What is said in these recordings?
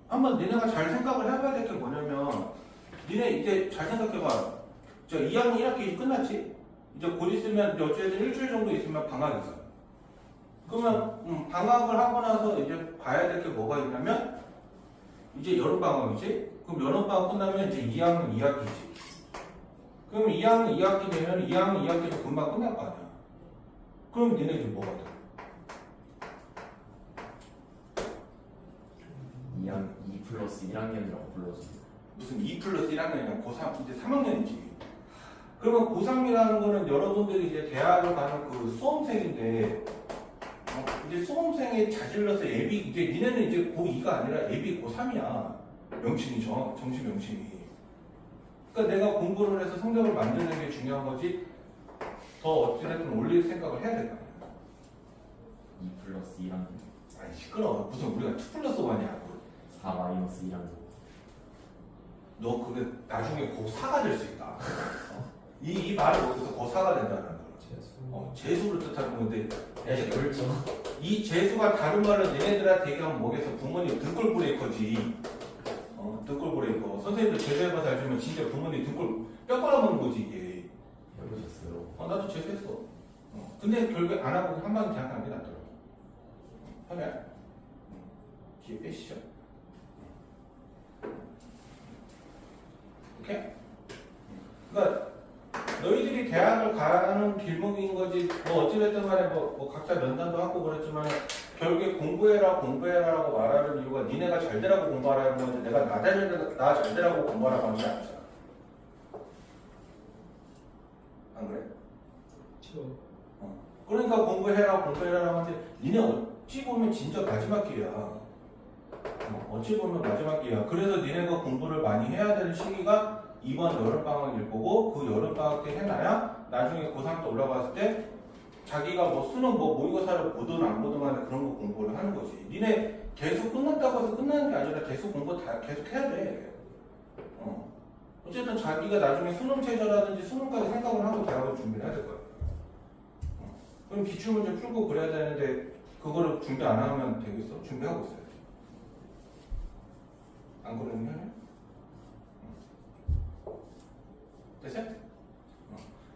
한번 니네가 잘 생각을 해봐야 될 게 뭐냐면 니네 이제 잘 생각해봐. 저 2학년 1학기 끝났지? 이제 곧 있으면 이제 어쨌든 일주일 정도 있으면 방학이죠. 그러면 방학을 하고 나서 이제 봐야 될 게 뭐가 있냐면 이제 여름방학이지? 그럼 여름방학 끝나면 이제 2학년 2학기지. 그럼 2학년 2학기 되면 2학년 2학기도 금방 끝날 거 아니야. 그럼 니네 이제 뭐가 돼? 2 플러스 1학년이라고 불러지. 무슨 2 플러스 1학년이냐 고3 이제 3학년이지. 그러면 고3이라는 거는 여러분들이 이제 대학을 가는 그 수험생인데 이제 수험생에 자질러서 예비 이제 니네는 이제 고2가 아니라 예비 고3이야. 명칭이 정시 명칭이. 그러니까 내가 공부를 해서 성적을 만드는 게 중요한 거지. 더 어찌됐든 올릴 생각을 해야 될 거 아니야. 2 플러스 1학년. 아니 시끄러워. 무슨 우리가 2 플러스 1이야. 4 마이너스 1학년. 너 그게 나중에 고4가 될 수 있다. 이 말을 못해서 고4가 된다는 거야. 재수를 뜻하는 건데 그렇죠. 이 재수가 다른 말로 얘네들한테 얘기하면 뭐겠어? 부모님 등골 브레이커지. 등골 브레이커. 선생님들 재수해봐서 알지만 진짜 부모님 등골 뼈 빨아먹는 거지 이게. 해보셨어요? 나도 재수했어. 근데 결국에 안 하고 한 방에 대학 가는 게 낫더라고. 하면 뒤에 빼시죠. 오케이? 그러니까 너희들이 대학을 가는 길목인 거지. 뭐 어찌됐든 간에 뭐 각자 면담도 하고 그랬지만 결국에 공부해라라고 말하는 이유가 니네가 잘 되라고 공부하라는 건지 내가 나 잘 되라고 공부하라고 하는 게 아니잖아. 안 그래? 그렇죠. 그러니까 공부해라라고 하는데 니네 어찌 보면 진짜 마지막 기회야. 어찌 보면 마지막 기회야. 그래서 니네가 공부를 많이 해야 되는 시기가 이번 여름방학일 거고 그 여름방학 때 해놔야 나중에 고3 때 올라갔을 때 자기가 뭐 수능 뭐 모의고사를 보든 안 보든 간에 그런 거 공부를 하는 거지. 니네 계속 끝났다고 해서 끝나는 게 아니라 계속 공부 다 계속 해야 돼. 어쨌든 자기가 나중에 수능 최저라든지 수능까지 생각을 하고 대학을 준비를 해야 될 거야. 그럼 기출문제 풀고 그래야 되는데 그거를 준비 안 하면 되겠어? 준비하고 있어야지. 안 그러면 됐어요?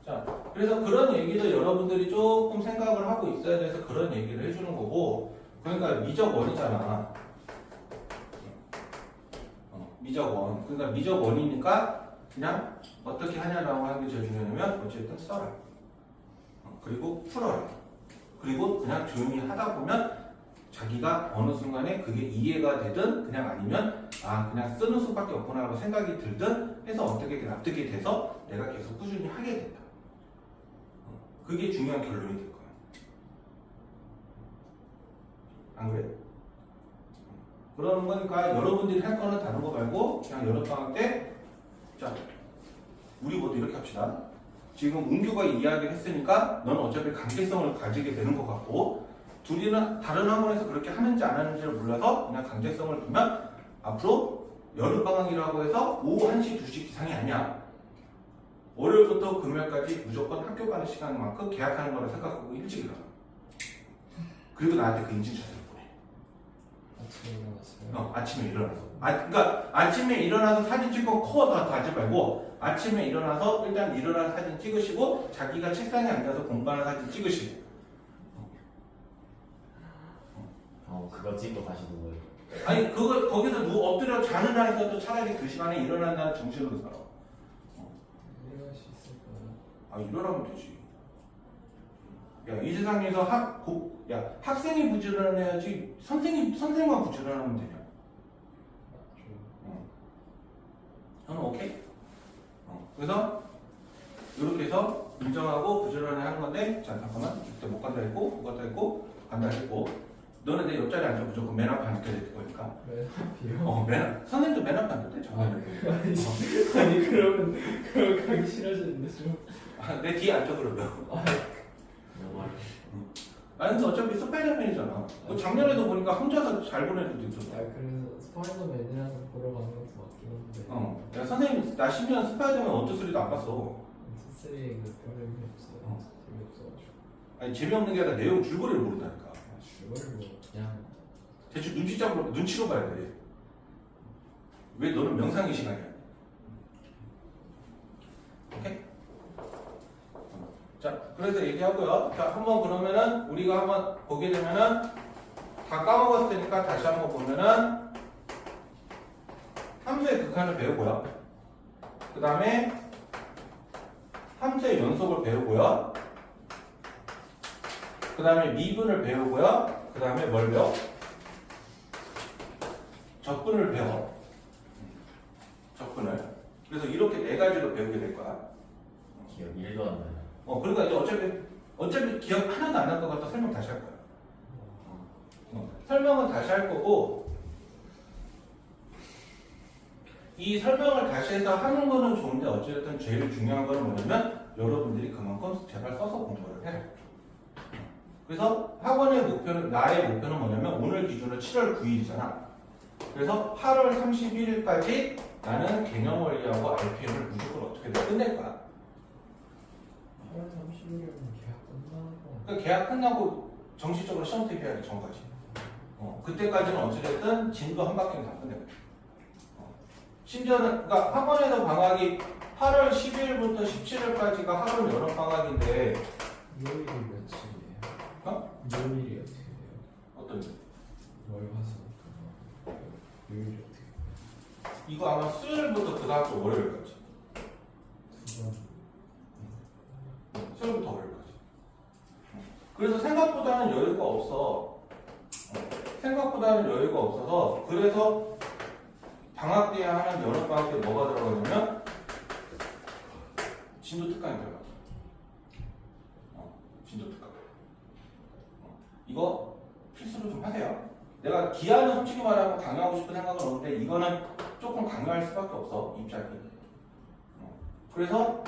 자, 그래서 그런 얘기도 여러분들이 조금 생각을 하고 있어야 돼서 그런 얘기를 해주는 거고, 그러니까 미적원이잖아. 미적원. 그러니까 미적원이니까 그냥 어떻게 하냐라고 하는 게 제일 중요하냐면 어쨌든 써라. 그리고 풀어라. 그리고 그냥 조용히 하다 보면 자기가 어느 순간에 그게 이해가 되든 그냥 아니면 그냥 쓰는 수밖에 없구나라고 생각이 들든 해서 어떻게 납득이 돼서 내가 계속 꾸준히 하게 된다. 그게 중요한 결론이 될 거야. 안 그래? 그러는 거니까 여러분들이 할 거는 다른 거 말고 그냥 여름방학 때 자, 우리 모두 이렇게 합시다. 지금 은규가 이야기를 했으니까 넌 어차피 강제성을 가지게 되는 것 같고 둘이는 다른 학원에서 그렇게 하는지 안 하는지를 몰라서 그냥 강제성을 두면 앞으로 여름방학이라고 해서 오후 1시, 2시 기상이 아니야. 월요일부터 금요일까지 무조건 학교 가는 시간만큼 계약하는 거라 생각하고 일찍 일어나. 그리고 나한테 그 인증샷을 보내. 아침에 일어났어요. 아침에 일어나서. 그러니까 아침에 일어나서 사진 찍고 코어 다 하지 말고 아침에 일어나서 일단 일어나서 사진 찍으시고 자기가 책상에 앉아서 공부하는 사진 찍으시고. 그거 찍고 가시는 거예요? 아니 거기서 엎드려 자는 날에서도 차라리 그 시간에 일어난다는 정신으로 살아. 일어날 수 있을까요? 일어나면 되지. 야, 이 세상에서 학생이 부지런해야지 선생만 부지런하면 되냐? 저는 오케이. 그래서 이렇게 해서 인정하고 부지런히 하는 건데, 자 잠깐만, 그때 못 간다 했고, 못 간다 했고, 간다 했고, 너는 내 옆자리에 앉아 무조건 맨 앞에 앉게 될 거니까. 맨 앞이요? 선생님도 맨 앞에 앉았대. 아니 그러면 가기 싫어지는데 좀. 내 뒤에 앉아 그러면. 아니 근데 어차피 스파이더맨이잖아. 작년에도 보니까 혼자서 잘 보낼 수도 있었어. 그래서 스파이더맨이라서 보러 가는 것도 맞긴 한데. 야, 선생님 나 10년 스파이더맨 원투 쓰리도 안 봤어. 스리에 그 별로 없어요. 재미없어가지고. 아니 재미없는 게 아니라 내용 줄거리를 모른다니까. 줄거리 뭐 그냥 대충 눈치로 봐야 돼. 왜 너는 명상의 시간이야? 오케이? 자, 그래서 얘기하고요. 자, 한번 그러면은 우리가 한번 보게 되면은 다 까먹었을 테니까 다시 한번 보면은 함수의 극한을 배우고요. 그 다음에 함수의 연속을 배우고요. 그 다음에 미분을 배우고요. 그 다음에 뭘 배워? 적분을 배워. 적분을. 그래서 이렇게 네 가지로 배우게 될 거야. 기억 1도 안 나요. 그러니까 이제 어차피 기억 하나도 안 날 것 같아 설명 다시 할 거야. 설명은 다시 할 거고, 이 설명을 다시 해서 하는 거는 좋은데 어쨌든 제일 중요한 거는 뭐냐면 여러분들이 그만큼 제발 써서 공부를 해. 그래서 학원의 목표는, 나의 목표는 뭐냐면 오늘 기준으로 7월 9일이잖아. 그래서 8월 31일까지 나는 개념 원리하고 RPM을 무조건 어떻게든 끝낼 거야. 8월 30일이면 계약 끝나고. 그러니까 계약 끝나고 정식적으로 시험 대비하기 전까지. 그때까지는 어찌됐든 진도 한 바퀴는 다 끝내고. 심지어는, 그러니까 학원에서 방학이 8월 10일부터 17일까지가 학원 여름 방학인데, 요일이 며칠이에요? 요일이 어떻게 돼요? 어떤, 월, 화, 수, 요일이 어떻게 돼요? 이거 아마 수요일부터 그 다음 주 월요일까지. 두 번. 수요일부터 월요일까지. 그래서 생각보다는 여유가 없어. 생각보다는 여유가 없어서, 그래서 방학 때 하는 여름 방학 때 뭐가 들어가냐면 진도 특강이 들어가. 진도 특강. 이거 필수로 좀 하세요. 내가 기한은 솔직히 말하면 강요하고 싶은 생각은 없는데 이거는 조금 강요할 수밖에 없어, 입장이. 그래서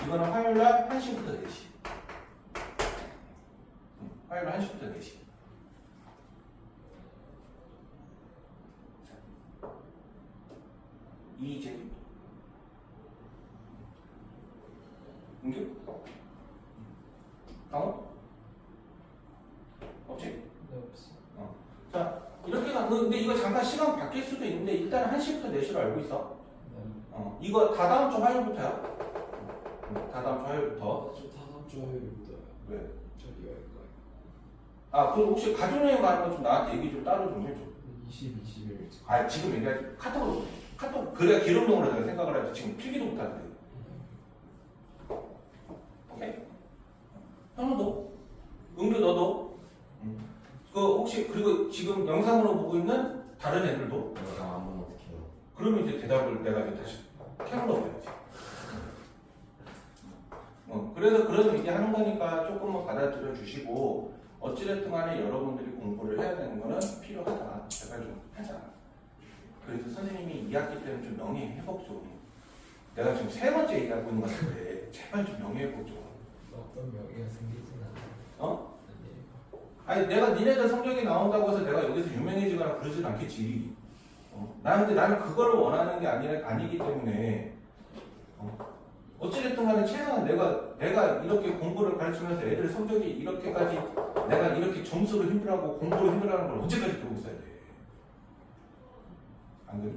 이거는 화요일날 1시부터 4시. 화요일 1시부터 4시. 이재규. 은규? 강원? 없지? 네, 없어. 자, 이렇게 가. 근데 이거 잠깐 시간 바뀔 수도 있는데 일단 1시부터 4시로 알고 있어. 네. 이거 다 다음 주 화요일부터야. 다 다음 주 화요일부터. 저 다음 주 화요일부터요. 왜? 저기 여기까지. 그럼 혹시 가족여행 가는 거 좀 나한테 얘기 좀 따로 좀 해줘. 20, 21일. 지금 얘기하지. 카톡으로. 그래야 기록용으로 내가 생각을 하지. 지금 필기도 못하는데. 오케이? 현우도. 은규 너도. 혹시, 그리고 지금 영상으로 보고 있는 다른 애들도. 영상 안 보면 어떡해요? 그러면 이제 대답을 내가 이제 다시 캐물어 봐야지. 그래서 그런 얘기하는 거니까 조금만 받아들여 주시고, 어찌됐든 간에 여러분들이 공부를 해야 되는 거는 필요하다. 제발 좀 하자. 그래서 선생님이 2학기 때는 좀 명예 회복 좀. 내가 지금 3번째 얘기하고 있는 것 같은데, 제발 좀 명예 회복 좀. 어떤 명예가 생기진 않아요. 아니, 내가 니네들 성적이 나온다고 해서 내가 여기서 유명해지거나 그러진 않겠지. 근데 나는 그거를 원하는 게 아니기 때문에, 어찌됐든 간에 최소한 내가 이렇게 공부를 가르치면서 애들 성적이 이렇게까지 내가 이렇게 점수로 힘들어하고 공부로 힘들어하는 걸 언제까지 배우고 있어야 돼? 안 그래?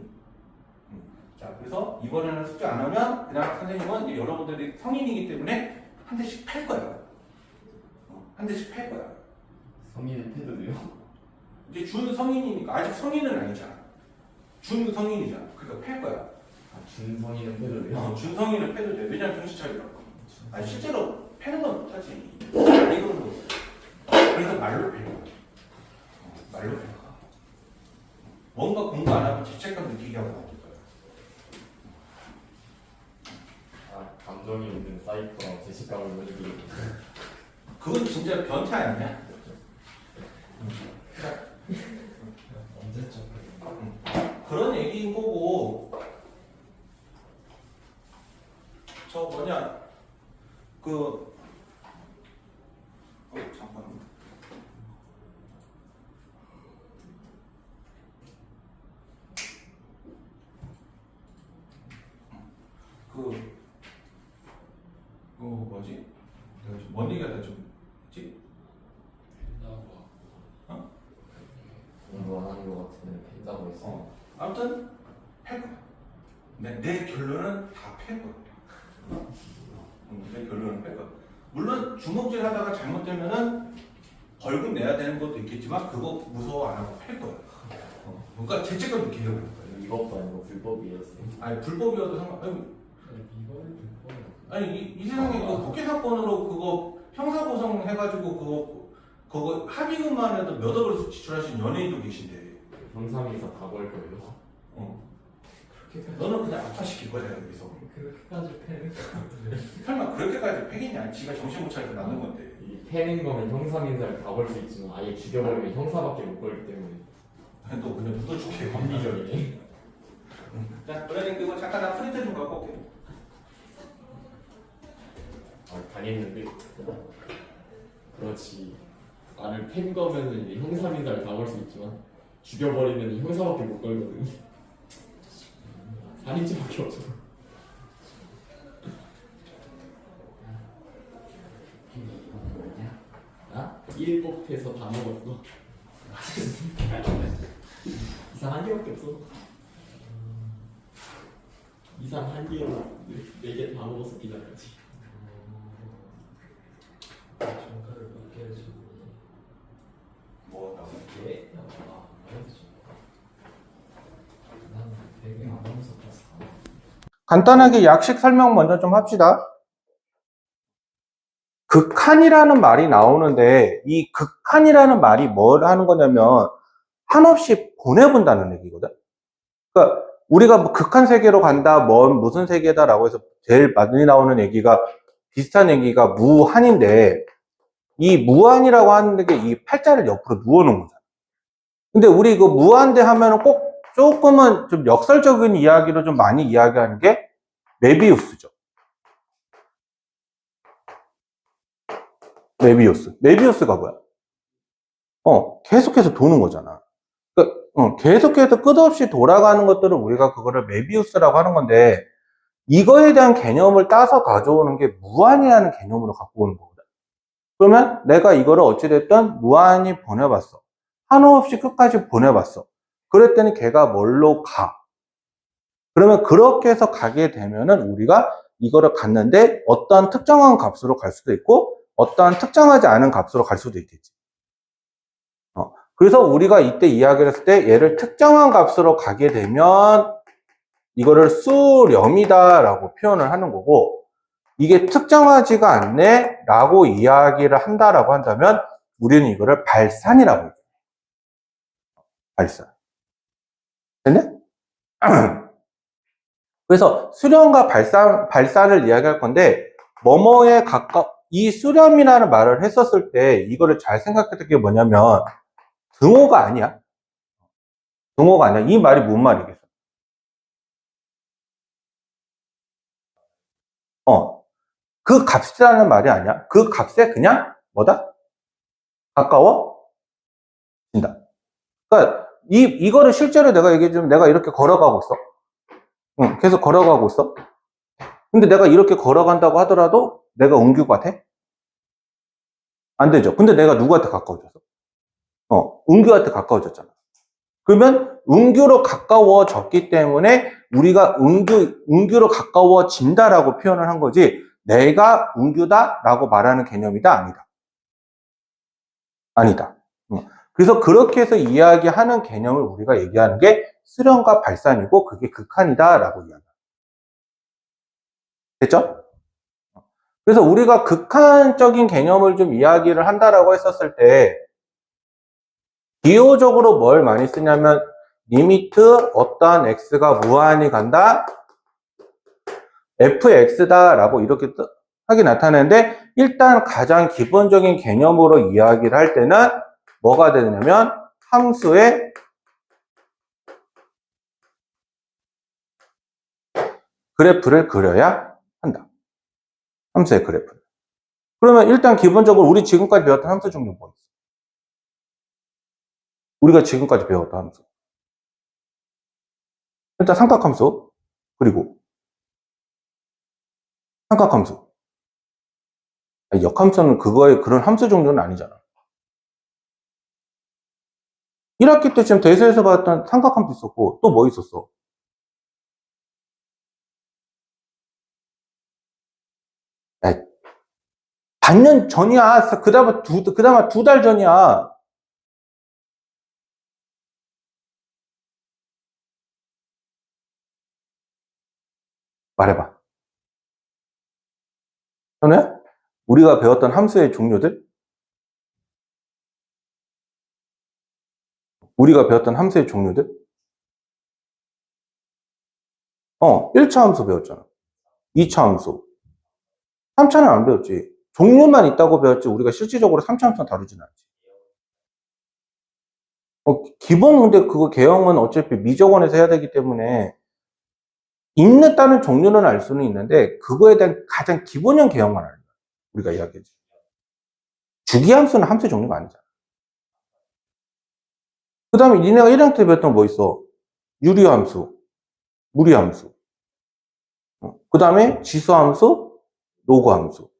자, 그래서 이번에는 숙제 안 하면 그냥 선생님은 이제 여러분들이 성인이기 때문에 한 대씩 팔 거야. 한 대씩 팔 거야. 성인의 패드도요? 이제 준 성인이니까 아직 성인은 아니잖아. 준 성인이잖아. 그러니까 팔 거야. 준성인의 패드도요? 준 성인은 패도 돼. 왜냐면 정신 차리라고. 실제로 패는 건 못하지. 이거는 뭐. 그래서 말로 패는 거야. 말로 패는 거야. 뭔가 공부 안 하면 죄책감 느끼게 하고 놔둘 거야. 감정이 있는 사이퍼랑 제시감을 보여주고 그건 진짜 변태 아니냐? 언제적 그런 얘기인 거고, 저 뭐냐, 잠깐만. 뭐지? 내가 좀 뭔 얘기하다 좀 했지? 공부 안 하는 것 같으면 팬다고 했어요. 아무튼 팰 거야. 내 결론은 다 팰 거야. 내 결론은 팰 거야. 물론 주먹질 하다가 잘못되면은 벌금 내야 되는 것도 있겠지만 그거 무서워 안 하고 팰 거야. 그러니까 죄책감 느끼려고 할 거야. 이것도 아니고 불법이에요. 아니 불법이어도 이거를 아니 이 세상에 그 포켓 사건으로 그거 형사 고성 해가지고 그거 합의금만 해도 몇 억을 지출하신 연예인도 계신데. 형사에서 다 걸 거예요. 그렇게까지 너는 그냥 압사시킬 거야 여기서. 그렇게까지 패는 설마 그렇게까지 패겠냐? 지가 정신 못 차리고 남는 건데. 이 패는 거면 형사민사를 다 걸 수 있지만 아예 죽여버리면 형사밖에 못 걸기 때문에 아니 너 그냥 묻어줄게. 합리적이네. 자, 그래 그리고 잠깐 나 프린트 좀 갖고 올게. 당했는데 그렇지. 나를 팬 거면은 이제 형사민사를 다 걸 수 있지만 죽여버리면 형사밖에 못 걸거든. 살인죄밖에 없어. 아? 1법해서 다 먹었어. 이상 한 개밖에 없어. 이상 한 개로 4개 다 먹었어 기다렸지. 정가를 몇 개를 주고 뭐 나고? 예? 난 되게 안 하면서 봤어. 간단하게 약식 설명 먼저 좀 합시다. 극한이라는 말이 나오는데 이 극한이라는 말이 뭘 하는 거냐면 한없이 보내본다는 얘기거든. 그러니까 우리가 뭐 극한 세계로 간다, 무슨 세계다라고 해서 제일 많이 나오는 얘기가 비슷한 얘기가 무한인데 이 무한이라고 하는 게 이 팔자를 옆으로 누워놓은 거잖아. 근데 우리 그 무한대 하면은 꼭 조금은 좀 역설적인 이야기로 좀 많이 이야기하는 게 메비우스죠. 메비우스가 뭐야? 계속해서 도는 거잖아. 그러니까, 계속해서 끝없이 돌아가는 것들을 우리가 그거를 메비우스라고 하는 건데, 이거에 대한 개념을 따서 가져오는 게 무한이라는 개념으로 갖고 오는 거거든. 그러면 내가 이거를 어찌됐든 무한히 보내봤어. 한없이 끝까지 보내봤어. 그랬더니 걔가 뭘로 가? 그러면 그렇게 해서 가게 되면은 우리가 이거를 갔는데 어떠한 특정한 값으로 갈 수도 있고 어떠한 특정하지 않은 값으로 갈 수도 있겠지. 그래서 우리가 이때 이야기를 했을 때 얘를 특정한 값으로 가게 되면 이거를 수렴이다 라고 표현을 하는 거고 이게 특정하지가 않네 라고 이야기를 한다라고 한다면 우리는 이거를 발산이라고 해요. 발산. 됐네? 그래서 수렴과 발산을 이야기할 건데 뭐뭐에 이 수렴이라는 말을 했었을 때 이거를 잘 생각했던 게 뭐냐면 등호가 아니야. 등호가 아니야. 이 말이 뭔 말이겠어? 그 값이라는 말이 아니야. 그 값에 그냥 뭐다? 가까워진다. 그러니까 이거를 실제로 내가 얘기해 주면 내가 이렇게 걸어가고 있어. 계속 걸어가고 있어. 근데 내가 이렇게 걸어간다고 하더라도 내가 은규 같아? 안 되죠. 근데 내가 누구한테 가까워졌어? 은규한테 가까워졌잖아. 그러면 은규로 가까워졌기 때문에 우리가 은규로 가까워진다라고 표현을 한 거지 내가 은규다라고 말하는 개념이다? 아니다. 아니다. 그래서 그렇게 해서 이야기하는 개념을 우리가 얘기하는 게 수렴과 발산이고 그게 극한이다라고 이야기합니다. 됐죠? 그래서 우리가 극한적인 개념을 좀 이야기를 한다라고 했었을 때 기호적으로 뭘 많이 쓰냐면 리미트 어떠한 x가 무한히 간다 fx다 라고 이렇게 하게 나타내는데 일단 가장 기본적인 개념으로 이야기를 할 때는 뭐가 되냐면 함수의 그래프를 그려야 한다. 함수의 그래프를. 그러면 일단 기본적으로 우리 지금까지 배웠던 함수 종류 뭐 있어? 우리가 지금까지 배웠던 함수. 일단 삼각함수, 그리고 삼각함수. 역함수는 그런 함수 종류는 아니잖아. 1학기 때 지금 대수에서 봤던 삼각함수 있었고, 또 뭐 있었어? 야, 반년 전이야. 그다음에 두 달 전이야. 말해봐. 현우야? 우리가 배웠던 함수의 종류들? 우리가 배웠던 함수의 종류들? 1차 함수 배웠잖아. 2차 함수. 3차는 안 배웠지. 종류만 있다고 배웠지 우리가 실질적으로 3차 함수는 다루진 않지. 기본 근데 그거 개형은 어차피 미적원에서 해야 되기 때문에 있다는 종류는 알 수는 있는데 그거에 대한 가장 기본형 개형만 알고 우리가 이야기했지. 주기함수는 함수의 종류가 아니잖아. 그 다음에 니네가 1학년 때 배웠던 거 뭐 있어? 유리함수, 무리함수. 그 다음에 지수함수, 로그함수.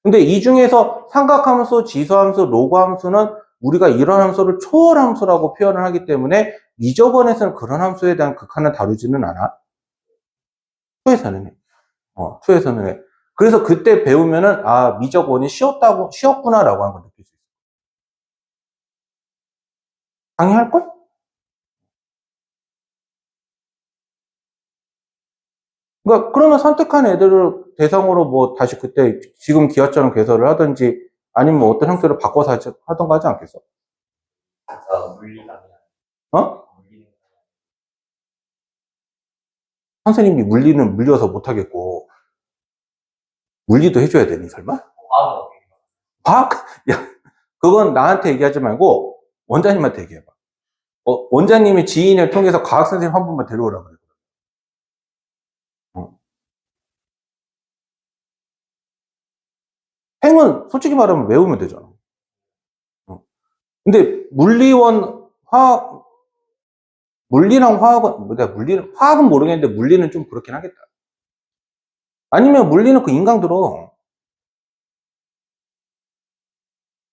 근데 이 중에서 삼각함수, 지수함수, 로그함수는 우리가 이런 함수를 초월함수라고 표현을 하기 때문에 미적원에서는 그런 함수에 대한 극한을 다루지는 않아. 투에서는 해. 투에서는 해. 그래서 그때 배우면은, 아, 미적원이 쉬웠구나라고 하는 걸 느낄 수 있어. 강의할걸? 그러니까, 그러면 선택한 애들을 대상으로 뭐 다시 그때 지금 기하처럼 개설을 하든지 아니면 뭐 어떤 형태로 바꿔서 하던가 하지 않겠어? 물리가 어? 선생님이 물리는 물려서 못하겠고, 물리도 해줘야 되니, 설마? 과학? 야, 그건 나한테 얘기하지 말고, 원장님한테 얘기해봐. 원장님이 지인을 통해서 과학 선생님 한 분만 데려오라고 그래. 행은 솔직히 말하면 외우면 되잖아. 근데 물리랑 화학은, 화학은 모르겠는데 물리는 좀 그렇긴 하겠다. 아니면 물리는 그 인강 들어.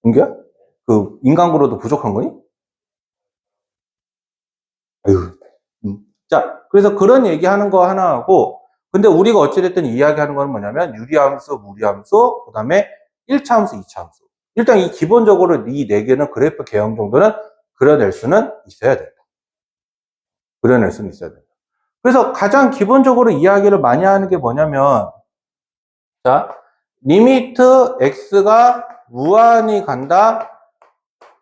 은규야? 그 인강으로도 부족한 거니? 아유. 자, 그래서 그런 얘기하는 거 하나 하고, 근데 우리가 어찌됐든 이야기하는 건 뭐냐면, 유리함수, 무리함수, 그 다음에 1차 함수, 2차 함수. 일단 이 기본적으로 이 4개는 그래프 개형 정도는 그려낼 수는 있어야 된다. 그려낼 수는 있어야 된다. 그래서 가장 기본적으로 이야기를 많이 하는 게 뭐냐면, 자, 리미트 x가 무한히 간다,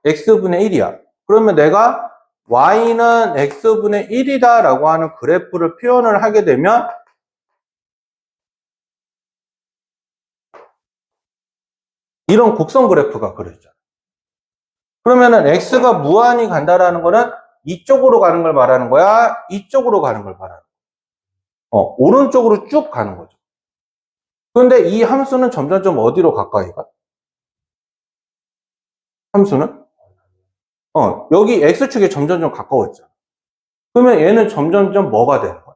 x분의 1이야. 그러면 내가 y는 x분의 1이다 라고 하는 그래프를 표현을 하게 되면 이런 곡선 그래프가 그려지잖아. 그러면은 x가 무한히 간다라는 거는 이쪽으로 가는 걸 말하는 거야? 이쪽으로 가는 걸 말하는 거야? 오른쪽으로 쭉 가는 거죠. 그런데 이 함수는 점점점 어디로 가까이 가? 함수는? 여기 x축에 점점점 가까워졌잖아. 그러면 얘는 점점점 뭐가 되는 거야?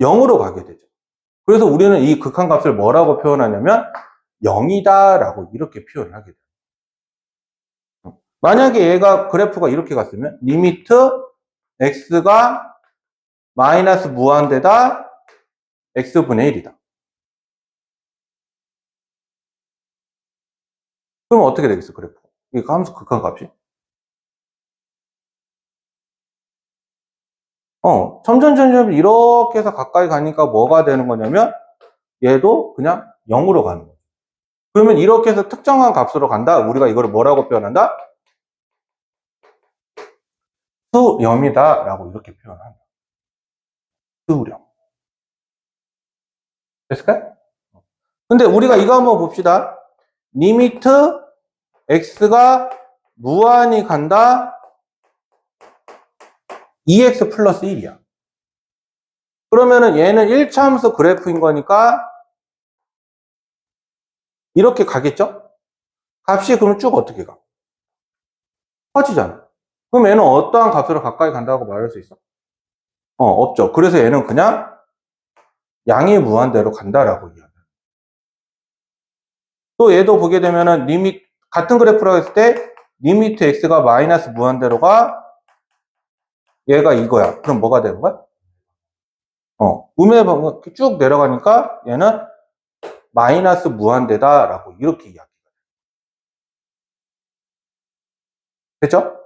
0으로 가게 되죠. 그래서 우리는 이 극한값을 뭐라고 표현하냐면 0이다 라고 이렇게 표현을 하게 돼요. 만약에 얘가 그래프가 이렇게 갔으면 리미트 x가 마이너스 무한대다 x분의 1이다. 그럼 어떻게 되겠어 그래프? 이 함수 극한값이? 점점 이렇게 해서 가까이 가니까 뭐가 되는 거냐면 얘도 그냥 0으로 가는 거죠. 그러면 이렇게 해서 특정한 값으로 간다. 우리가 이걸 뭐라고 표현한다? 수렴이다 라고 이렇게 표현한다. 수렴. 됐을까요? 근데 우리가 이거 한번 봅시다. 리미트 x가 무한히 간다 2x 플러스 1이야. 그러면은 얘는 1차 함수 그래프인 거니까 이렇게 가겠죠? 값이 그럼 쭉 어떻게 가? 커지잖아. 그럼 얘는 어떠한 값으로 가까이 간다고 말할 수 있어? 없죠. 그래서 얘는 그냥 양이 무한대로 간다라고 이야기해요. 또 얘도 보게 되면은 같은 그래프라고 했을 때 리미트 x가 마이너스 무한대로 가 얘가 이거야. 그럼 뭐가 되는 거야? 음의 방은 쭉 내려가니까 얘는 마이너스 무한대다라고 이렇게 이야기해요. 됐죠?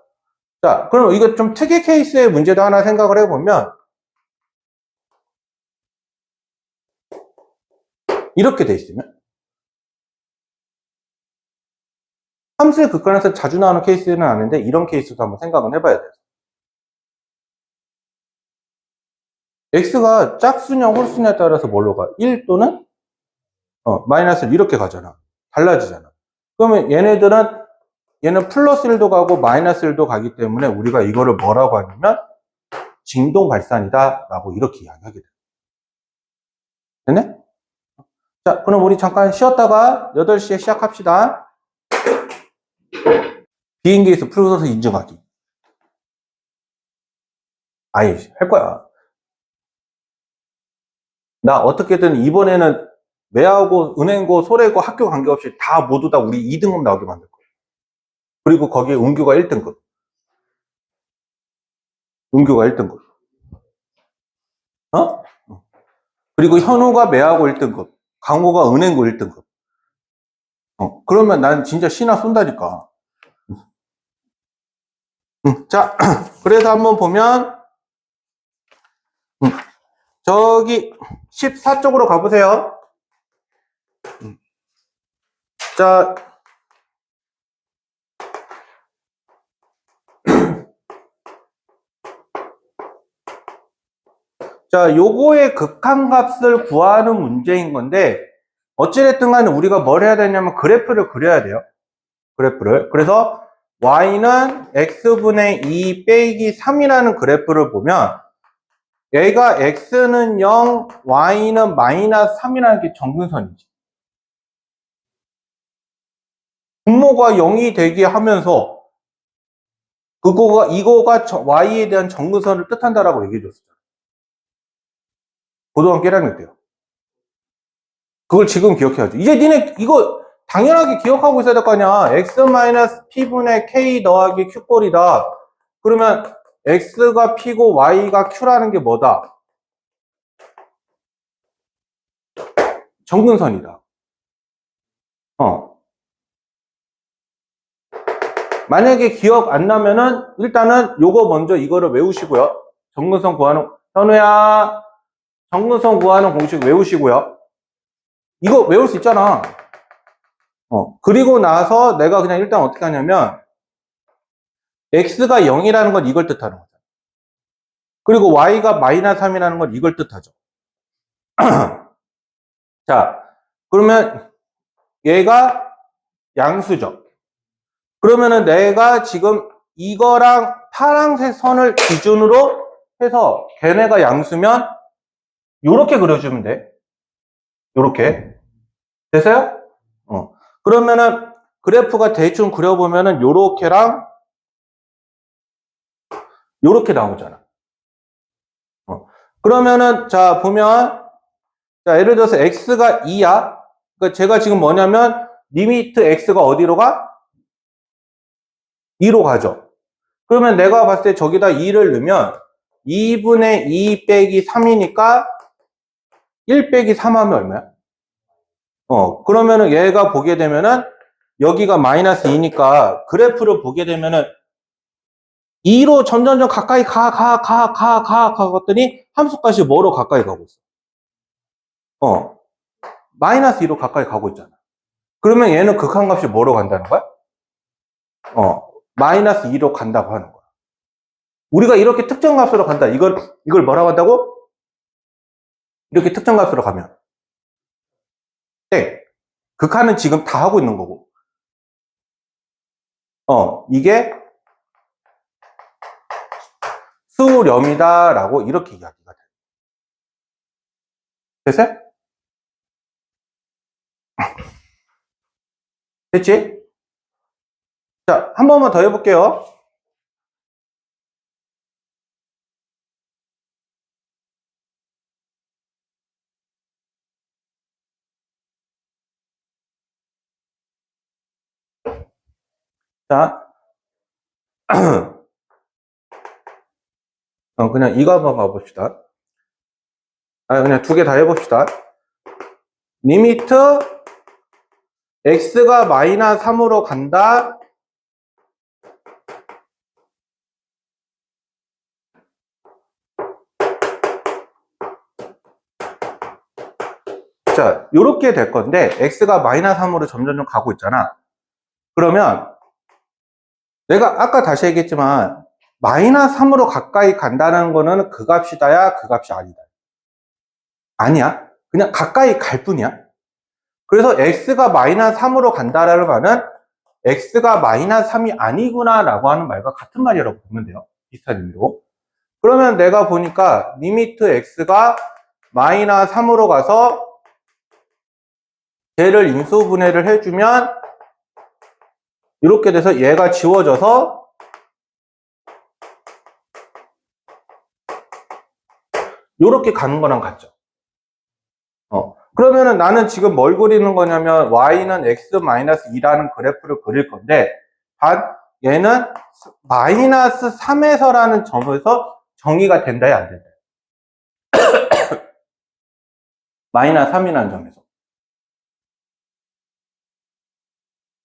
자, 그럼 이거 좀 특이 케이스의 문제도 하나 생각을 해보면 이렇게 돼 있으면 함수의 극한에서 자주 나오는 케이스는 아닌데 이런 케이스도 한번 생각은 해봐야 돼요. x가 짝수냐 홀수냐에 따라서 뭘로 가? 1 또는 마이너스를 이렇게 가잖아. 달라지잖아. 그러면 얘는 플러스 1도 가고 마이너스 1도 가기 때문에 우리가 이거를 뭐라고 하냐면 진동 발산이다 라고 이렇게 이야기하게 돼요. 됐네? 자, 그럼 우리 잠깐 쉬었다가 8시에 시작합시다. 비행기에서 풀어서 인증하기. 아니, 할 거야. 나 어떻게든 이번에는 매하고 은행고 소래고 학교 관계없이 다 모두 다 우리 2등급 나오게 만들 거야. 그리고 거기에 은규가 1등급. 은규가 1등급. 어? 그리고 현우가 매하고 1등급. 강호가 은행고 1등급. 그러면 난 진짜 신화 쏜다니까. 자, 그래서 한번 보면, 저기 14쪽으로 가보세요. 자, 요거의 극한값을 구하는 문제인 건데, 어찌됐든 간에 우리가 뭘 해야 되냐면 그래프를 그려야 돼요. 그래프를. 그래서 y는 x분의 2 빼기 3이라는 그래프를 보면 얘가 x는 0, y는 마이너스 3이라는 게 정근선이지. 분모가 0이 되게 하면서 이거가 y에 대한 정근선을 뜻한다라고 얘기해 줬어요. 고등학교 1학년 때요. 그걸 지금 기억해야죠. 이제 니네 이거 당연하게 기억하고 있어야 될 거 아니야. x-p분의 k 더하기 q꼴이다. 그러면 x가 p고 y가 q라는 게 뭐다? 정근선이다. 만약에 기억 안 나면은 일단은 요거 먼저 이거를 외우시고요. 정근선 구하는 현우야 정근선 구하는 공식 외우시고요. 이거 외울 수 있잖아. 그리고 나서 내가 그냥 일단 어떻게 하냐면 x가 0이라는 건 이걸 뜻하는 거죠. 그리고 y가 마이너스 3이라는 건 이걸 뜻하죠. 자, 그러면 얘가 양수죠. 그러면은 내가 지금 이거랑 파란색 선을 기준으로 해서 걔네가 양수면 요렇게 그려주면 돼. 요렇게. 됐어요? 그러면은 그래프가 대충 그려보면은 요렇게랑 요렇게 나오잖아. 그러면은 자 보면 자 예를 들어서 x가 2야. 그러니까 제가 지금 뭐냐면 리미트 x가 어디로 가? 2로 가죠. 그러면 내가 봤을 때 저기다 2를 넣으면 2분의 2 빼기 3이니까 1 빼기 3 하면 얼마야? 그러면은 얘가 보게 되면은 여기가 마이너스 2니까 그래프를 보게 되면은 2로 점점점 가까이 갔더니 함수값이 뭐로 가까이 가고 있어? 마이너스 2로 가까이 가고 있잖아. 그러면 얘는 극한값이 뭐로 간다는 거야? 마이너스 2로 간다고 하는 거야. 우리가 이렇게 특정값으로 간다. 이걸 뭐라고 한다고? 이렇게 특정값으로 가면. 땡. 극한은 지금 다 하고 있는 거고. 이게 수렴이다라고 이렇게 이야기가 돼. 됐어요? 됐지? 자, 한 번만 더 해볼게요. 자, 그냥 이거 한번 봐봅시다. 그냥 두 개 다 해봅시다. 리미트 x가 마이너스 3으로 간다. 자, 요렇게 될 건데 x가 마이너스 3으로 점점 가고 있잖아. 그러면 내가 아까 다시 얘기했지만 마이너스 3으로 가까이 간다는 거는 그 값이다야, 그 값이 아니다. 아니야. 그냥 가까이 갈 뿐이야. 그래서 x가 마이너스 3으로 간다라는 말은 x가 마이너스 3이 아니구나 라고 하는 말과 같은 말이라고 보면 돼요. 비슷한 의미로. 그러면 내가 보니까 리미트 x가 마이너스 3으로 가서 얘를 인수분해를 해주면 이렇게 돼서 얘가 지워져서 이렇게 가는 거랑 같죠. 그러면은 나는 지금 뭘 그리는 거냐면 y는 x-2라는 그래프를 그릴 건데 얘는 마이너스 3에서라는 점에서 정의가 된다야 안 된다. 마이너스 3이라는 점에서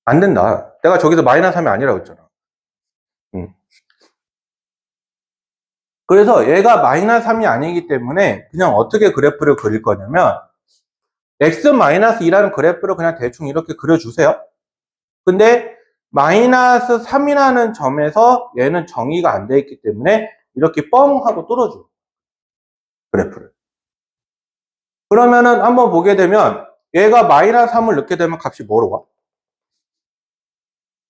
안 된다. 내가 저기서 마이너스 3이 아니라고 했잖아. 그래서 얘가 마이너스 3이 아니기 때문에 그냥 어떻게 그래프를 그릴 거냐면 x-2라는 그래프를 그냥 대충 이렇게 그려주세요. 근데 마이너스 3이라는 점에서 얘는 정의가 안 돼 있기 때문에 이렇게 뻥 하고 뚫어줘. 그래프를. 그러면은 한번 보게 되면 얘가 마이너스 3을 넣게 되면 값이 뭐로 와?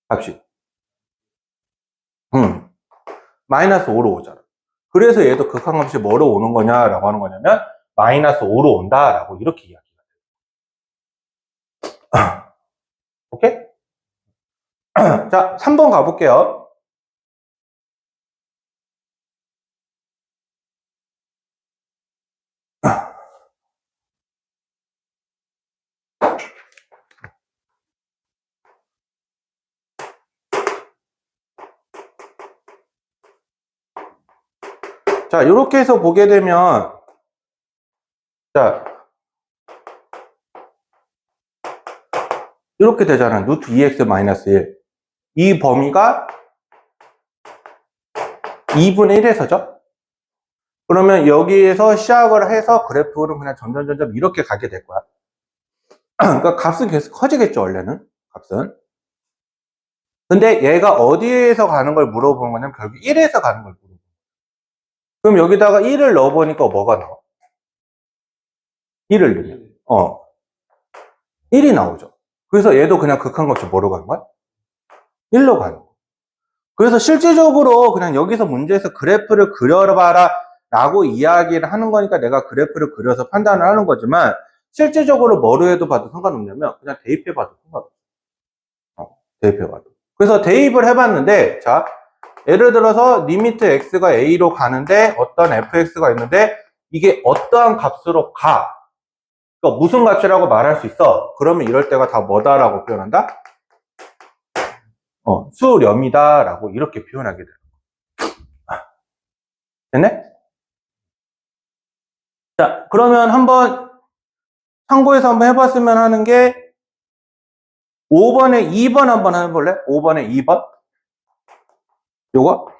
값이. 마이너스 5로 오잖아. 그래서 얘도 극한값이 뭐로 오는 거냐라고 하는 거냐면 마이너스 5로 온다라고 이렇게 이야기가 돼요. 오케이? 자, 3번 가볼게요. 자, 이렇게 해서 보게 되면 자, 이렇게 되잖아. 루트 2x-1. 이 범위가 2분의 1에서죠? 그러면 여기에서 시작을 해서 그래프는 그냥 점점 이렇게 가게 될 거야. 그러니까 값은 계속 커지겠죠, 원래는. 값은. 근데 얘가 어디에서 가는 걸 물어보는 거냐면 결국 1에서 가는 걸 물어보는 거야. 그럼 여기다가 1을 넣어보니까 뭐가 나와? 1을 넣으면. 1이 나오죠. 그래서 얘도 그냥 극한값이 뭐로 가는 거야? 1로 가는 거야. 그래서 실질적으로 그냥 여기서 문제에서 그래프를 그려봐라 라고 이야기를 하는 거니까 내가 그래프를 그려서 판단을 하는 거지만 실질적으로 뭐로 해도 봐도 상관없냐면 그냥 대입해봐도 상관없어. 대입해봐도. 그래서 대입을 해봤는데 자 예를 들어서 리미트 x가 a로 가는데 어떤 fx가 있는데 이게 어떠한 값으로 가. 그러니까 무슨 값이라고 말할 수 있어. 그러면 이럴 때가 다 뭐다라고 표현한다? 수렴이다 라고 이렇게 표현하게 돼요. 됐네? 자, 그러면 한번 참고해서 한번 해봤으면 하는 게 5번에 2번 한번 해볼래? 5번에 2번? 요거?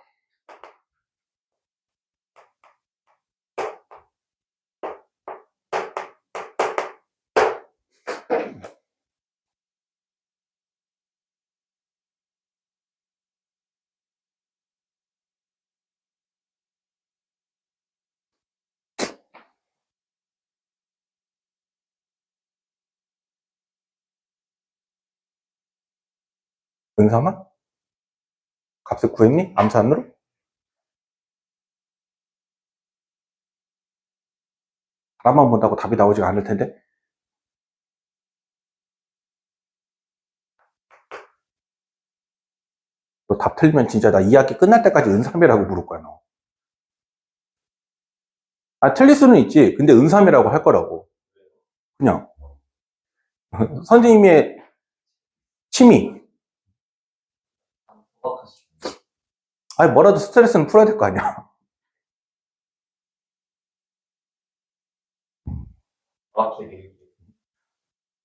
은삼아? 값을 구했니? 암산으로? 바람만 본다고 답이 나오지가 않을 텐데. 너 답 틀리면 진짜 나 2학기 끝날 때까지 은삼이라고 부를 거야, 너. 틀릴 수는 있지. 근데 은삼이라고 할 거라고. 그냥. 선생님의 취미. 아니, 뭐라도 스트레스는 풀어야 될 거 아니야. 정확히.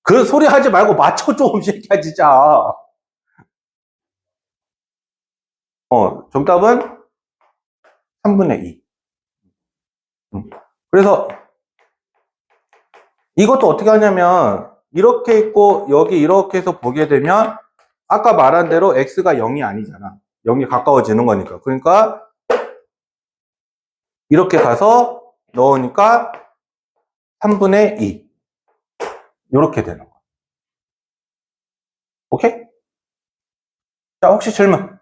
그 소리 하지 말고 맞춰 좀, 새끼야, 진짜. 정답은 3분의 2. 그래서 이것도 어떻게 하냐면 이렇게 있고 여기 이렇게 해서 보게 되면 아까 말한 대로 x가 0이 아니잖아. 0이 가까워지는 거니까. 그러니까 이렇게 가서 넣으니까 3분의 2. 이렇게 되는 거야. 오케이? 자, 혹시 질문?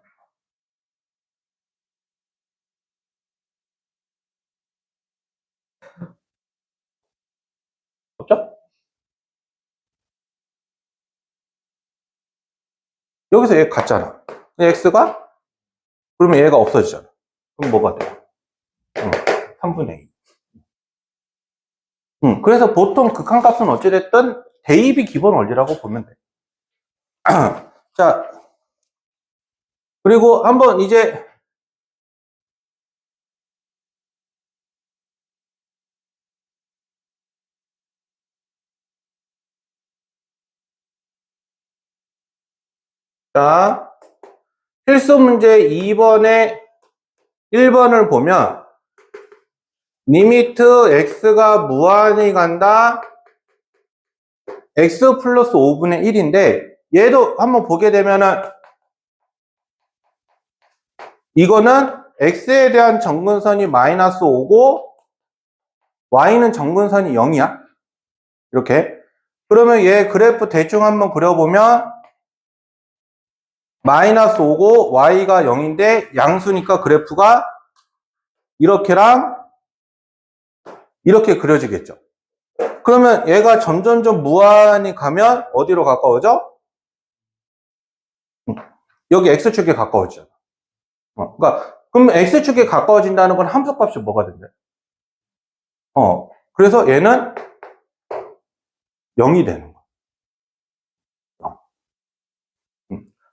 없죠? 여기서 얘 같잖아. x가? 그러면 얘가 없어지잖아. 그럼 뭐가 돼요? 3분의 2. 그래서 보통 극한값은 어찌됐든 대입이 기본 원리라고 보면 돼. 자, 그리고 한번 이제 자, 필수 문제 2번에 1번을 보면 리미트 x가 무한히 간다 x 플러스 5분의 1인데 얘도 한번 보게 되면은 이거는 x에 대한 점근선이 마이너스 5고 y는 점근선이 0이야. 이렇게. 그러면 얘 그래프 대충 한번 그려보면 마이너스 5고 y가 0인데 양수니까 그래프가 이렇게랑 이렇게 그려지겠죠. 그러면 얘가 점점점 무한히 가면 어디로 가까워져? 여기 x축에 가까워지잖아. 그러니까 그럼 x축에 가까워진다는 건 함수값이 뭐가 된대? 그래서 얘는 0이 되는 거야.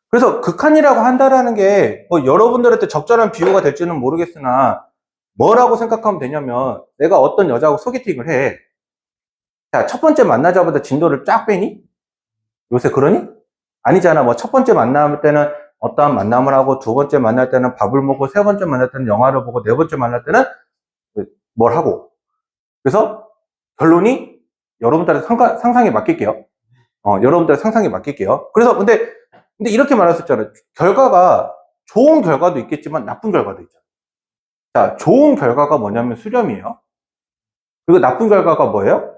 그래서 극한이라고 한다라는 게 뭐 여러분들한테 적절한 비유가 될지는 모르겠으나 뭐라고 생각하면 되냐면 내가 어떤 여자하고 소개팅을 해. 자, 첫 번째 만나자마자 진도를 쫙 빼니? 요새 그러니? 아니잖아. 뭐 첫 번째 만날 때는 어떠한 만남을 하고 두 번째 만날 때는 밥을 먹고 세 번째 만날 때는 영화를 보고 네 번째 만날 때는 뭘 하고. 그래서 결론이 여러분들의 상상에 맡길게요. 여러분들의 상상에 맡길게요. 그래서 근데 이렇게 말할 수 있잖아요. 결과가 좋은 결과도 있겠지만 나쁜 결과도 있잖아요. 자, 좋은 결과가 뭐냐면 수렴이에요. 그리고 나쁜 결과가 뭐예요?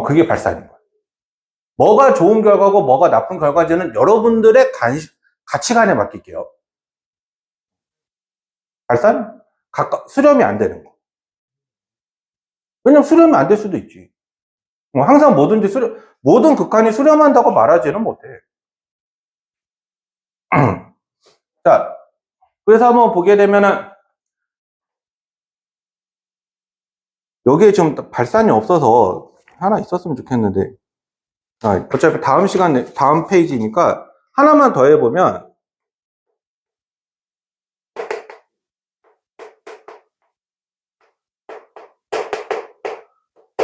그게 발산인 거예요. 뭐가 좋은 결과고 뭐가 나쁜 결과인지는 여러분들의 가치관에 맡길게요. 발산? 수렴이 안 되는 거. 왜냐면 수렴이 안 될 수도 있지. 항상 모든 극한이 수렴한다고 말하지는 못해. 자, 그래서 한번 보게 되면은 여기에 지금 발산이 없어서 하나 있었으면 좋겠는데 어차피 다음 시간에 다음 페이지니까 하나만 더 해보면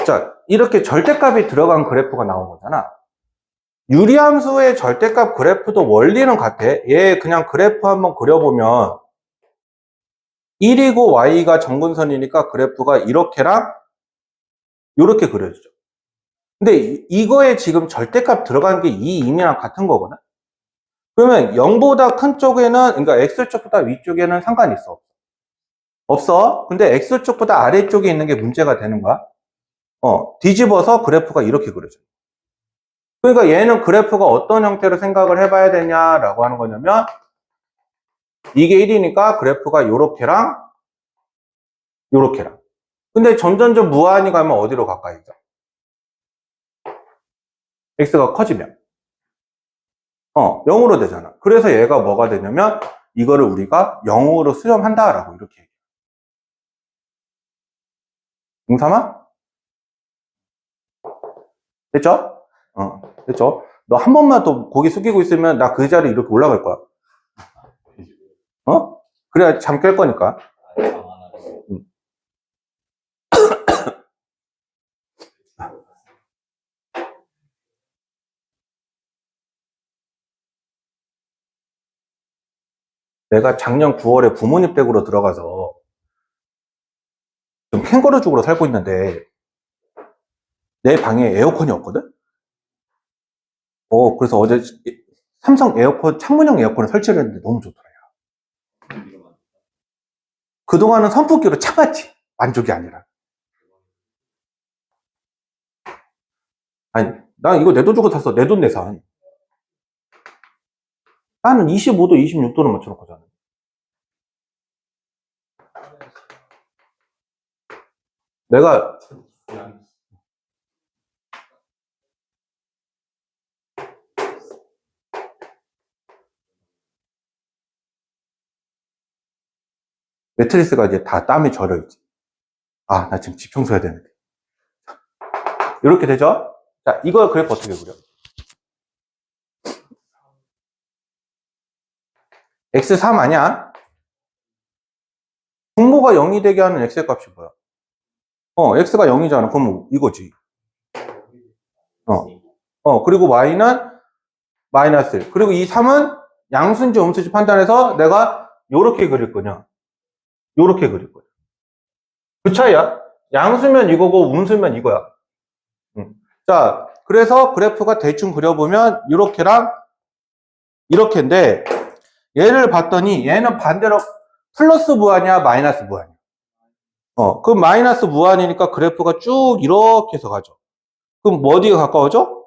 자, 이렇게 절대값이 들어간 그래프가 나온 거잖아. 유리함수의 절대값 그래프도 원리는 같아. 얘 그냥 그래프 한번 그려보면 1이고 y가 점근선이니까 그래프가 이렇게랑 이렇게 그려지죠. 근데 이거에 지금 절대값 들어간 게 이 임이랑 같은 거거든. 그러면 0보다 큰 쪽에는, 그러니까 x쪽보다 위쪽에는 상관이 있어. 없어. 근데 x쪽보다 아래쪽에 있는 게 문제가 되는 거야. 뒤집어서 그래프가 이렇게 그려져. 그러니까 얘는 그래프가 어떤 형태로 생각을 해봐야 되냐라고 하는 거냐면 이게 1이니까 그래프가 요렇게랑 요렇게랑. 근데 점점점 무한히 가면 어디로 가까이 죠? x가 커지면 0으로 되잖아. 그래서 얘가 뭐가 되냐면 이거를 우리가 0으로 수렴한다라고 이렇게 얘기해. 공삼아? 됐죠? 됐죠? 너 한 번만 더 고개 숙이고 있으면 나 그 자리에 이렇게 올라갈 거야. 그래야 잠 깰 거니까. 내가 작년 9월에 부모님 댁으로 들어가서 좀 캥거루족으로 살고 있는데 내 방에 에어컨이 없거든? 그래서 어제 삼성 에어컨, 창문형 에어컨을 설치를 했는데 너무 좋더라. 그동안은 선풍기로 참았지. 만족이 아니라. 아니, 난 이거 내 돈 주고 샀어. 내 돈 내산. 나는 25도, 26도로 맞춰놓고 자는. 내가, 매트리스가 이제 다 땀이 절여있지. 아, 나 지금 집 청소해야 되는데. 이렇게 되죠? 자, 이거 그래프 어떻게 그려? x3 아니야? 분모가 0이 되게 하는 x의 값이 뭐야? x가 0이잖아. 그럼 이거지. 그리고 y는 마이너스 1. 그리고 이 3은 양수인지 음수인지 판단해서 내가 요렇게 그릴 거냐? 요렇게 그릴 거야. 그 차이야. 양수면 이거고 음수면 이거야. 자, 그래서 그래프가 대충 그려보면 이렇게랑 이렇게인데 얘를 봤더니 얘는 반대로 플러스 무한이야, 마이너스 무한이야. 그 마이너스 무한이니까 그래프가 쭉 이렇게 해서 가죠. 그럼 뭐 어디가 가까워져?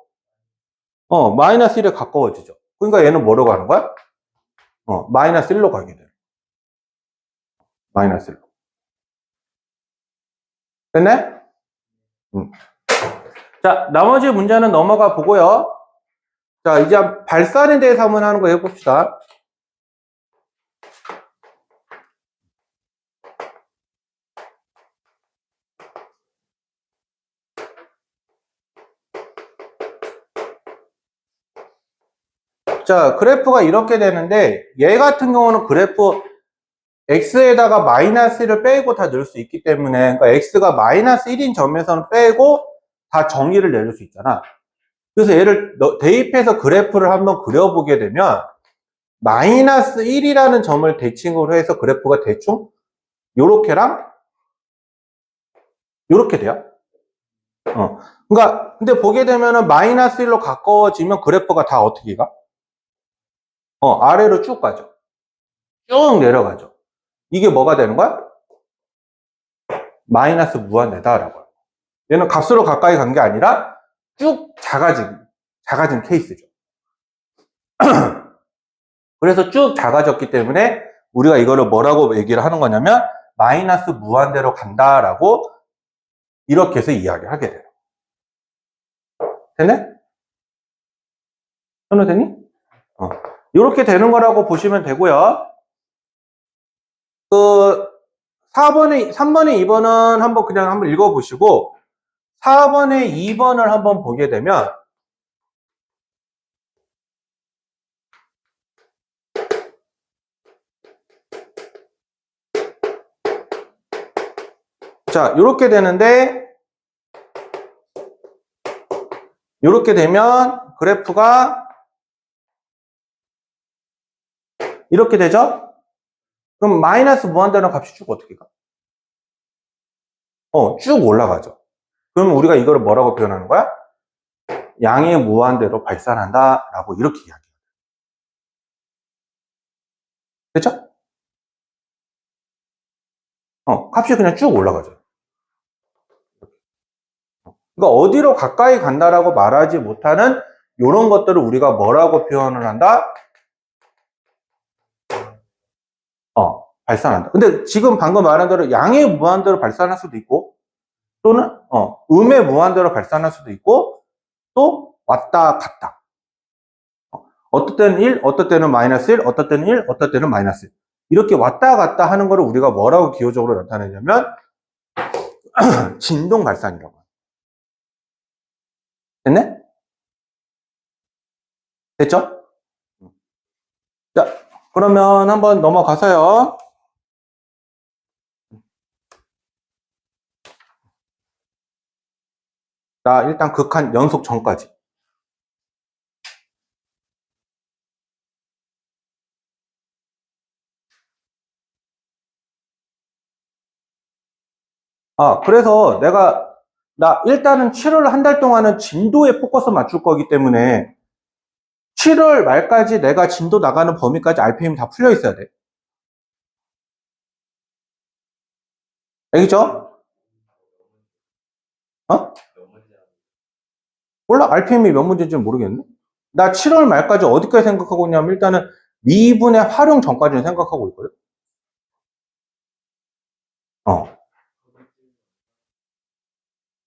마이너스 1에 가까워지죠. 그러니까 얘는 뭐로 가는 거야? 마이너스 1로 가게 돼. 마이너스 1로. 됐네? 자, 나머지 문제는 넘어가 보고요. 자, 이제 발산에 대해서 한번 하는 거 해봅시다. 자, 그래프가 이렇게 되는데 얘 같은 경우는 그래프 x에다가 마이너스 1을 빼고 다 넣을 수 있기 때문에 그러니까 x가 마이너스 1인 점에서는 빼고 다 정의를 내릴 수 있잖아. 그래서 얘를 대입해서 그래프를 한번 그려보게 되면 마이너스 1이라는 점을 대칭으로 해서 그래프가 대충 요렇게랑 요렇게 돼요. 그러니까 근데 보게 되면은 마이너스 1로 가까워지면 그래프가 다 어떻게 가? 아래로 쭉 가죠. 쭉 내려가죠. 이게 뭐가 되는 거야? 마이너스 무한대다라고. 얘는 값으로 가까이 간 게 아니라 쭉 작아진 케이스죠. 그래서 쭉 작아졌기 때문에 우리가 이거를 뭐라고 얘기를 하는 거냐면 마이너스 무한대로 간다라고 이렇게 해서 이야기를 하게 돼요. 됐네? 현우 됐니? 이렇게 되는 거라고 보시면 되고요. 3번에 2번은 한번 그냥 한번 읽어보시고 4번에 2번을 한번 보게 되면 자, 이렇게 되는데 이렇게 되면 그래프가 이렇게 되죠? 그럼 마이너스 무한대로 값이 쭉 어떻게 가? 쭉 올라가죠. 그럼 우리가 이거를 뭐라고 표현하는 거야? 양의 무한대로 발산한다 라고 이렇게 이야기해요. 됐죠? 값이 그냥 쭉 올라가죠. 그러니까 어디로 가까이 간다라고 말하지 못하는 이런 것들을 우리가 뭐라고 표현을 한다? 발산한다. 근데 지금 방금 말한 대로 양의 무한대로 발산할 수도 있고 또는 음의 무한대로 발산할 수도 있고 또 왔다 갔다. 어떨 때는 1, 어떨 때는 마이너스 1, 어떨 때는 1, 어떨 때는 마이너스 1. 이렇게 왔다 갔다 하는 거를 우리가 뭐라고 기호적으로 나타내냐면 진동 발산이라고. 됐네? 됐죠? 자, 그러면 한번 넘어가서요. 자, 일단 극한 연속 전까지. 그래서 나 일단은 7월 한 달 동안은 진도에 포커스 맞출 거기 때문에 7월 말까지 내가 진도 나가는 범위까지 RPM 다 풀려 있어야 돼. 알겠죠? 몰라. RPM이 몇 문제인지는 모르겠네. 나 7월 말까지 어디까지 생각하고 있냐면 일단은 미분의 활용 전까지는 생각하고 있거든.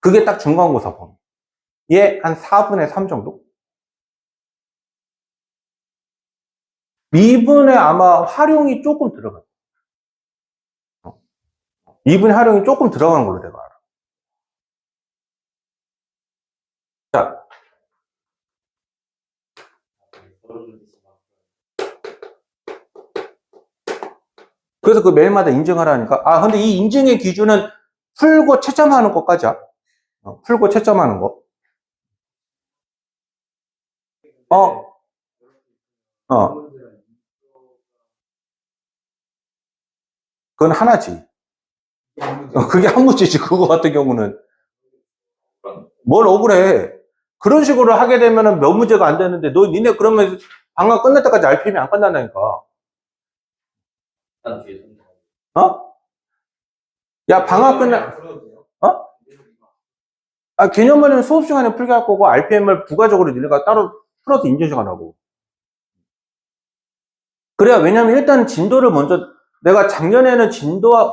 그게 딱 중간고사 범위. 얘 한 4분의 3 정도? 미분의 아마 활용이 조금 들어가요. 미분의 활용이 조금 들어가는 걸로 내가 알아. 자. 그래서 그 매일마다 인증하라니까. 근데 이 인증의 기준은 풀고 채점하는 것까지야. 풀고 채점하는 거. 어. 그건 하나지. 그게 한 문제지, 그거 같은 경우는. 뭘 억울해. 그런 식으로 하게 되면은 몇 문제가 안 되는데, 니네 그러면 방학 끝날 때까지 RPM이 안 끝난다니까. 야, 방학 끝날, 개념만은 수업 시간에 풀게 할 거고, RPM을 부가적으로 니네가 따로 풀어서 인증 시간 하고. 그래야, 왜냐면 일단 진도를 먼저, 내가 작년에는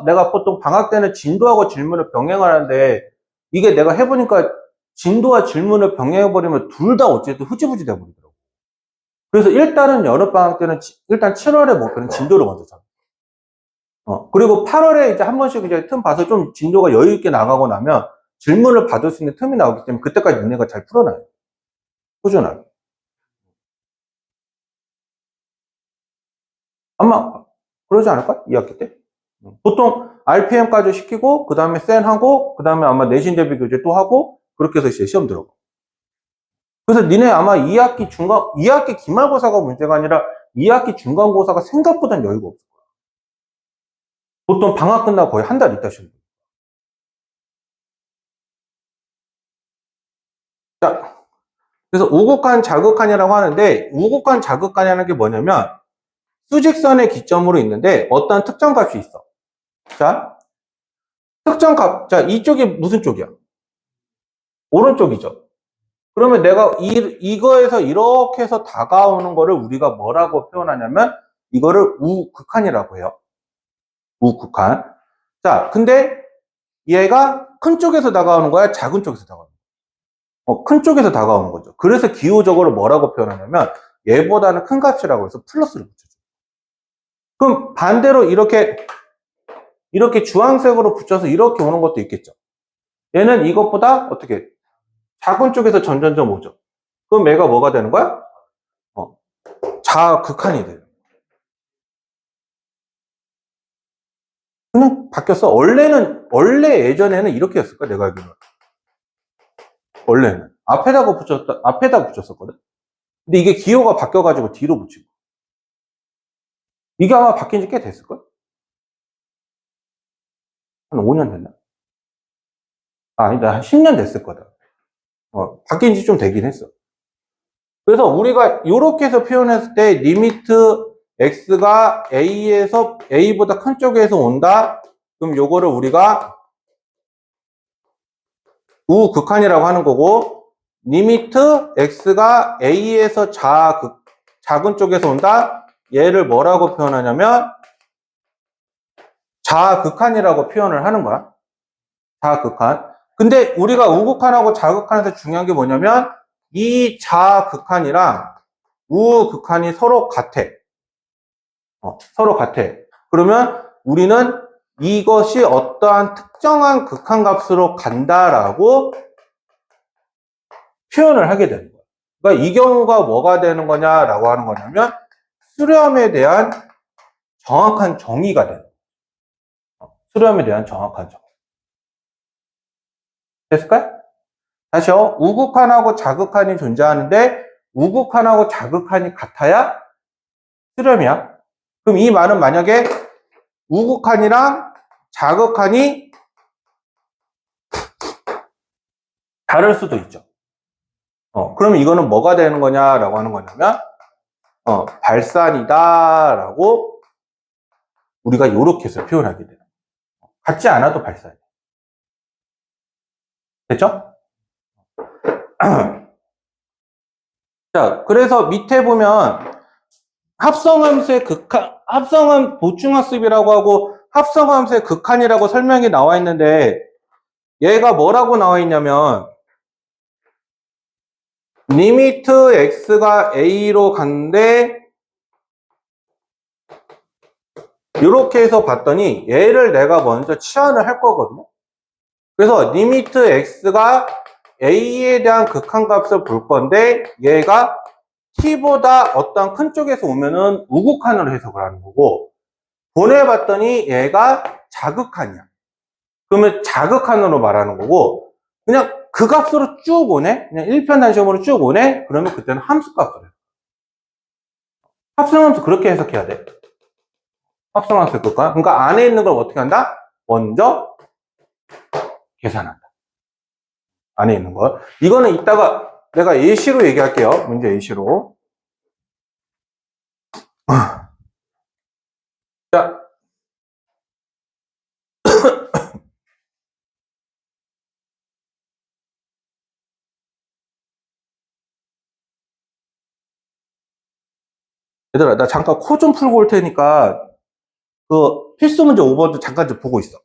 내가 보통 방학 때는 진도하고 질문을 병행하는데, 이게 내가 해보니까 진도와 질문을 병행해버리면 둘 다 어쨌든 흐지부지 돼버리더라고. 그래서 일단은 여름방학 때는 일단 7월에 목표는 진도를 먼저 잡아. 그리고 8월에 이제 한 번씩 이제 틈 봐서 좀 진도가 여유있게 나가고 나면 질문을 받을 수 있는 틈이 나오기 때문에 그때까지 니네가 잘 풀어놔요. 꾸준하게. 아마 그러지 않을까? 2학기 때? 보통 RPM까지 시키고 그 다음에 센하고 그 다음에 아마 내신 대비 교재 또 하고 그렇게 해서 이제 시험 들어가. 그래서 니네 아마 2학기 기말고사가 문제가 아니라 2학기 중간고사가 생각보다는 여유가 없을 거야. 보통 방학 끝나고 거의 한 달 있다 시험. 자, 그래서 우국한 자극한이라고 하는데 우국한 자극한이라는 게 뭐냐면 수직선의 기점으로 있는데 어떤 특정 값이 있어. 자, 특정 값. 자, 이쪽이 무슨 쪽이야? 오른쪽이죠. 그러면 내가 이거에서 이렇게 해서 다가오는 거를 우리가 뭐라고 표현하냐면 이거를 우극한이라고 해요. 우극한. 자, 근데 얘가 큰 쪽에서 다가오는 거야? 작은 쪽에서 다가오는 거야? 큰 쪽에서 다가오는 거죠. 그래서 기호적으로 뭐라고 표현하냐면 얘보다는 큰 값이라고 해서 플러스를 붙여줘. 그럼 반대로 이렇게 주황색으로 붙여서 이렇게 오는 것도 있겠죠. 얘는 이것보다 어떻게 작은 쪽에서 점점점 오죠. 그럼 얘가 뭐가 되는 거야? 자극한이 돼요. 그냥 바뀌었어. 원래 예전에는 이렇게 했을 거야, 내가 알기로는. 원래는. 앞에다가 붙였었거든. 근데 이게 기호가 바뀌어가지고 뒤로 붙이고. 이게 아마 바뀐 지 꽤 됐을걸? 한 5년 됐나? 아니다, 한 10년 됐을 거다. 바뀐 지 좀 되긴 했어. 그래서 우리가 이렇게 해서 표현했을 때 리미트 x가 a보다 큰 쪽에서 온다. 그럼 요거를 우리가 우극한이라고 하는 거고 리미트 x가 a에서 작은 쪽에서 온다. 얘를 뭐라고 표현하냐면 자극한이라고 표현을 하는 거야. 자극한. 근데 우리가 우극한하고 자극한에서 중요한 게 뭐냐면 이 자극한이랑 우극한이 서로 같아. 서로 같아. 그러면 우리는 이것이 어떠한 특정한 극한값으로 간다라고 표현을 하게 되는 거야. 그러니까 이 경우가 뭐가 되는 거냐라고 하는 거냐면 수렴에 대한 정확한 정의가 되는 거야. 수렴에 대한 정확한 정의. 됐을까요? 다시요. 우극한하고 자극한이 존재하는데 우극한하고 자극한이 같아야 수렴이야. 그럼 이 말은 만약에 우극한이랑 자극한이 다를 수도 있죠. 그러면 이거는 뭐가 되는 거냐라고 하는 거냐면, 발산이다라고 우리가 이렇게 해서 표현하게 돼요. 같지 않아도 발산. 됐죠? 자, 그래서 밑에 보면 합성함수의 극한, 합성함 보충학습이라고 하고 합성함수의 극한이라고 설명이 나와 있는데 얘가 뭐라고 나와 있냐면 리미트 x가 a로 간대 이렇게 해서 봤더니 얘를 내가 먼저 치환을 할 거거든요. 그래서 리미트 x가 a에 대한 극한값을 볼 건데 얘가 t보다 어떤 큰 쪽에서 오면은 우극한으로 해석을 하는 거고 보내봤더니 얘가 자극한이야. 그러면 자극한으로 말하는 거고 그냥 그 값으로 쭉 오네? 그냥 일편단심으로 쭉 오네? 그러면 그때는 함수값으로 해. 합성함수 그렇게 해석해야 돼. 합성함수 그거야. 그러니까 안에 있는 걸 어떻게 한다? 먼저 계산한다. 안에 있는 걸. 이거는 이따가 내가 예시로 얘기할게요. 문제 예시로. 자. 얘들아, 나 잠깐 코 좀 풀고 올 테니까 그 필수 문제 5번도 잠깐 좀 보고 있어.